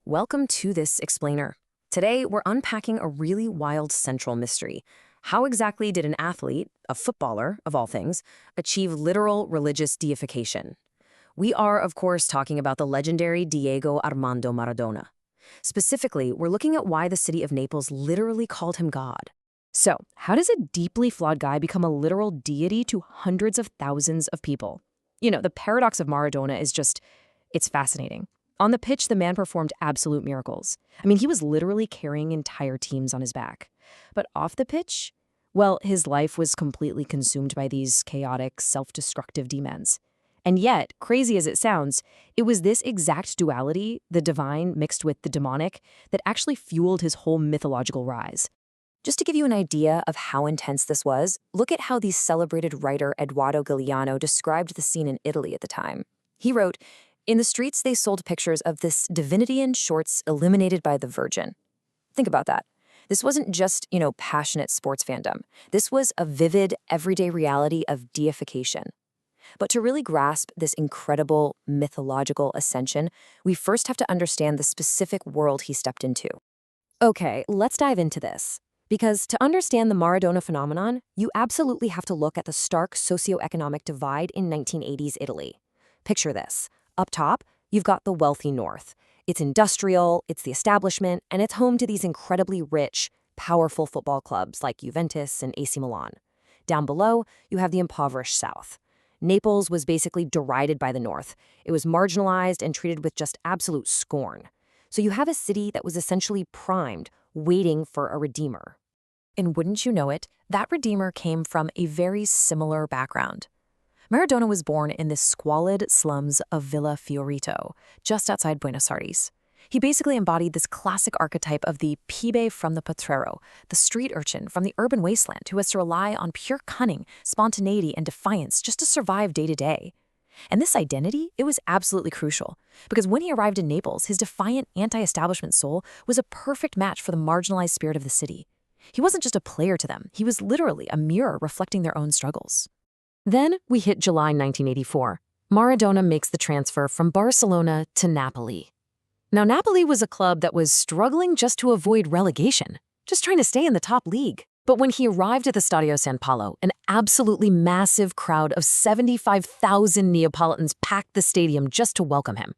Welcome to this explainer. Today, we're unpacking a really wild central mystery. How exactly did an athlete, a footballer of all things, achieve literal religious deification? We are, of course, talking about the legendary Diego Armando Maradona. Specifically, we're looking at why the city of Naples literally called him God. So, how does a deeply flawed guy become a literal deity to hundreds of thousands of people? The paradox of Maradona is it's fascinating. On the pitch, the man performed absolute miracles. He was literally carrying entire teams on his back. But off the pitch, well, his life was completely consumed by these chaotic, self-destructive demons. And yet, crazy as it sounds, it was this exact duality, the divine mixed with the demonic, that actually fueled his whole mythological rise. Just to give you an idea of how intense this was, look at how the celebrated writer Edoardo Galeano described the scene in Italy at the time. He wrote, "In the streets, they sold pictures of this divinity in shorts eliminated by the Virgin." Think about that. This wasn't just, passionate sports fandom. This was a vivid, everyday reality of deification. But to really grasp this incredible mythological ascension, we first have to understand the specific world he stepped into. Okay, let's dive into this. Because to understand the Maradona phenomenon, you absolutely have to look at the stark socioeconomic divide in 1980s Italy. Picture this. Up top, you've got the wealthy north. It's industrial, it's the establishment, and it's home to these incredibly rich, powerful football clubs like Juventus and AC Milan. Down below, you have the impoverished south. Naples was basically derided by the north. It was marginalized and treated with just absolute scorn. So you have a city that was essentially primed, waiting for a redeemer. And wouldn't you know it, that redeemer came from a very similar background. Maradona was born in the squalid slums of Villa Fiorito, just outside Buenos Aires. He basically embodied this classic archetype of the pibe from the potrero, the street urchin from the urban wasteland who has to rely on pure cunning, spontaneity, and defiance just to survive day to day. And this identity, it was absolutely crucial, because when he arrived in Naples, his defiant anti-establishment soul was a perfect match for the marginalized spirit of the city. He wasn't just a player to them, he was literally a mirror reflecting their own struggles. Then we hit July 1984. Maradona makes the transfer from Barcelona to Napoli. Now, Napoli was a club that was struggling just to avoid relegation, just trying to stay in the top league. But when he arrived at the Stadio San Paolo, an absolutely massive crowd of 75,000 Neapolitans packed the stadium just to welcome him.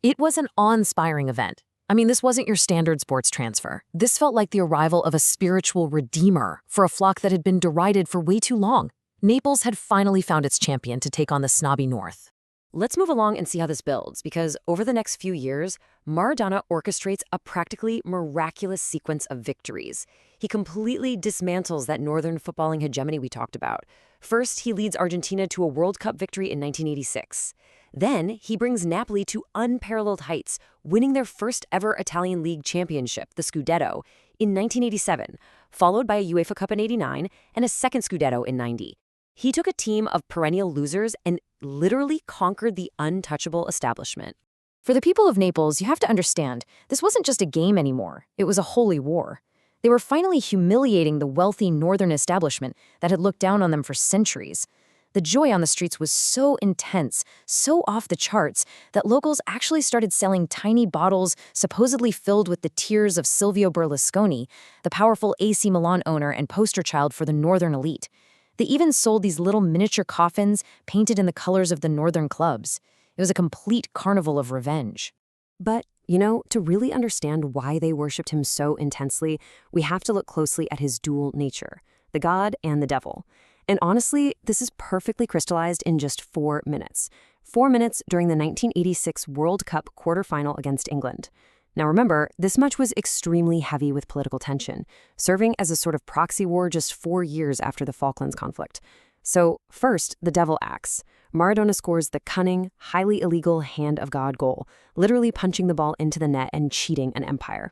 It was an awe-inspiring event. This wasn't your standard sports transfer. This felt like the arrival of a spiritual redeemer for a flock that had been derided for way too long. Naples had finally found its champion to take on the snobby north. Let's move along and see how this builds, because over the next few years, Maradona orchestrates a practically miraculous sequence of victories. He completely dismantles that northern footballing hegemony we talked about. First, he leads Argentina to a World Cup victory in 1986. Then, he brings Napoli to unparalleled heights, winning their first ever Italian League championship, the Scudetto, in 1987, followed by a UEFA Cup in 89 and a second Scudetto in 90. He took a team of perennial losers and literally conquered the untouchable establishment. For the people of Naples, you have to understand, this wasn't just a game anymore. It was a holy war. They were finally humiliating the wealthy northern establishment that had looked down on them for centuries. The joy on the streets was so intense, so off the charts, that locals actually started selling tiny bottles supposedly filled with the tears of Silvio Berlusconi, the powerful AC Milan owner and poster child for the northern elite. They even sold these little miniature coffins painted in the colors of the northern clubs. It was a complete carnival of revenge. But, to really understand why they worshipped him so intensely, we have to look closely at his dual nature, the god and the devil. And honestly, this is perfectly crystallized in just 4 minutes. 4 minutes during the 1986 World Cup quarterfinal against England. Now remember, this match was extremely heavy with political tension, serving as a sort of proxy war just 4 years after the Falklands conflict. So first, the devil acts. Maradona scores the cunning, highly illegal hand of God goal, literally punching the ball into the net and cheating an empire.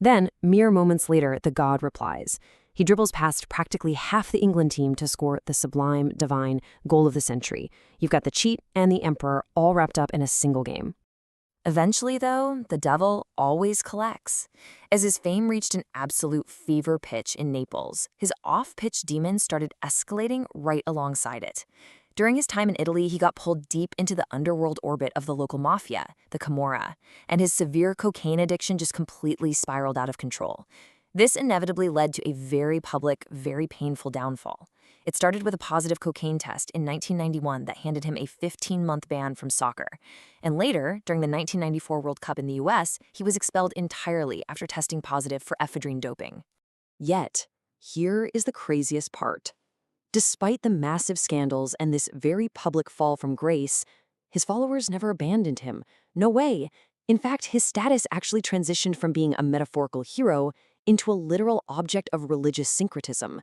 Then, mere moments later, the god replies. He dribbles past practically half the England team to score the sublime, divine goal of the century. You've got the cheat and the emperor all wrapped up in a single game. Eventually, though, the devil always collects. As his fame reached an absolute fever pitch in Naples, his off-pitch demons started escalating right alongside it. During his time in Italy, he got pulled deep into the underworld orbit of the local mafia, the Camorra, and his severe cocaine addiction just completely spiraled out of control. This inevitably led to a very public, very painful downfall. It started with a positive cocaine test in 1991 that handed him a 15-month ban from soccer. And later, during the 1994 World Cup in the US, he was expelled entirely after testing positive for ephedrine doping. Yet, here is the craziest part. Despite the massive scandals and this very public fall from grace, his followers never abandoned him. No way. In fact, his status actually transitioned from being a metaphorical hero into a literal object of religious syncretism.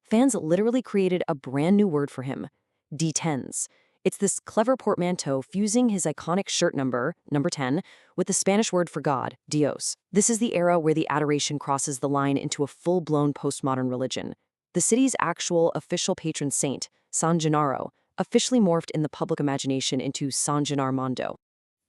Fans literally created a brand new word for him, D10s. It's this clever portmanteau fusing his iconic shirt number 10, with the Spanish word for God, Dios. This is the era where the adoration crosses the line into a full-blown postmodern religion. The city's actual official patron saint, San Gennaro, officially morphed in the public imagination into San Gennarmondo.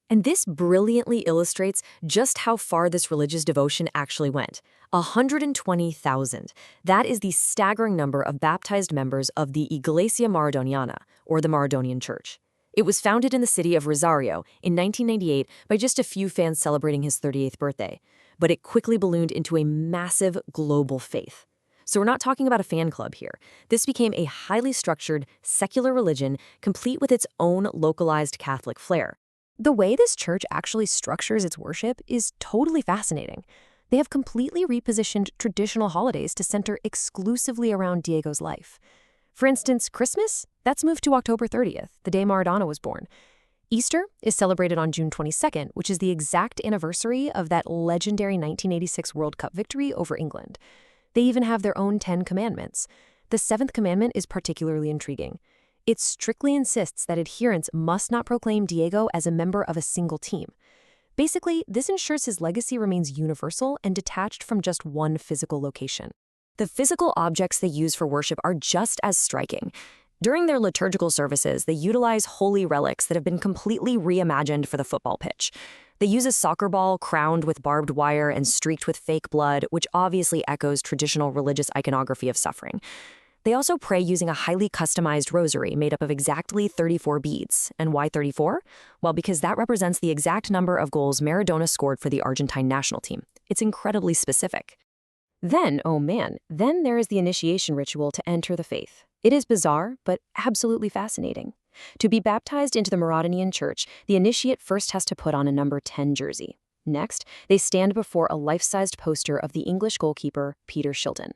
And this brilliantly illustrates just how far this religious devotion actually went. 120,000. That is the staggering number of baptized members of the Iglesia Maradoniana, or the Maradonian Church. It was founded in the city of Rosario in 1998 by just a few fans celebrating his 38th birthday, but it quickly ballooned into a massive global faith. So we're not talking about a fan club here. This became a highly structured, secular religion, complete with its own localized Catholic flair. The way this church actually structures its worship is totally fascinating. They have completely repositioned traditional holidays to center exclusively around Diego's life. For instance, Christmas, that's moved to October 30th, the day Maradona was born. Easter is celebrated on June 22nd, which is the exact anniversary of that legendary 1986 World Cup victory over England. They even have their own 10 commandments. The 7th commandment is particularly intriguing. It strictly insists that adherents must not proclaim Diego as a member of a single team. Basically, this ensures his legacy remains universal and detached from just one physical location. The physical objects they use for worship are just as striking. During their liturgical services, they utilize holy relics that have been completely reimagined for the football pitch. They use a soccer ball crowned with barbed wire and streaked with fake blood, which obviously echoes traditional religious iconography of suffering. They also pray using a highly customized rosary made up of exactly 34 beads. And why 34? Well, because that represents the exact number of goals Maradona scored for the Argentine national team. It's incredibly specific. Then, oh man, then there is the initiation ritual to enter the faith. It is bizarre, but absolutely fascinating. To be baptized into the Maradonian Church, the initiate first has to put on a number 10 jersey. Next, they stand before a life-sized poster of the English goalkeeper, Peter Shilton.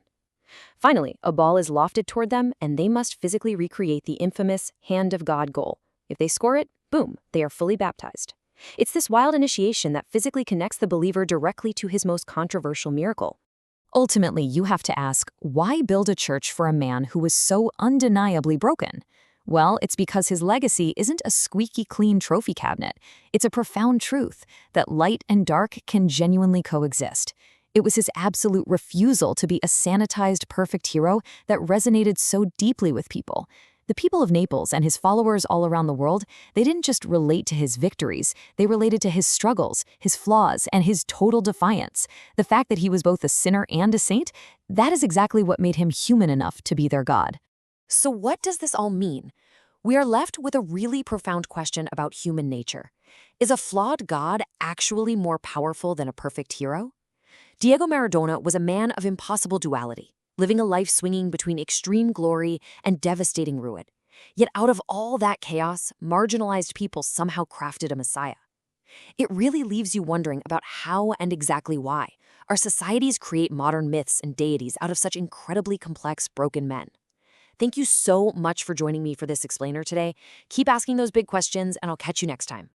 Finally, a ball is lofted toward them, and they must physically recreate the infamous Hand of God goal. If they score it, boom, they are fully baptized. It's this wild initiation that physically connects the believer directly to his most controversial miracle. Ultimately, you have to ask, why build a church for a man who was so undeniably broken? Well, it's because his legacy isn't a squeaky clean trophy cabinet. It's a profound truth that light and dark can genuinely coexist. It was his absolute refusal to be a sanitized, perfect hero that resonated so deeply with people. The people of Naples and his followers all around the world, they didn't just relate to his victories, they related to his struggles, his flaws, and his total defiance. The fact that he was both a sinner and a saint, that is exactly what made him human enough to be their God. So what does this all mean? We are left with a really profound question about human nature. Is a flawed God actually more powerful than a perfect hero? Diego Maradona was a man of impossible duality, living a life swinging between extreme glory and devastating ruin. Yet out of all that chaos, marginalized people somehow crafted a messiah. It really leaves you wondering about how and exactly why our societies create modern myths and deities out of such incredibly complex, broken men. Thank you so much for joining me for this explainer today. Keep asking those big questions, and I'll catch you next time.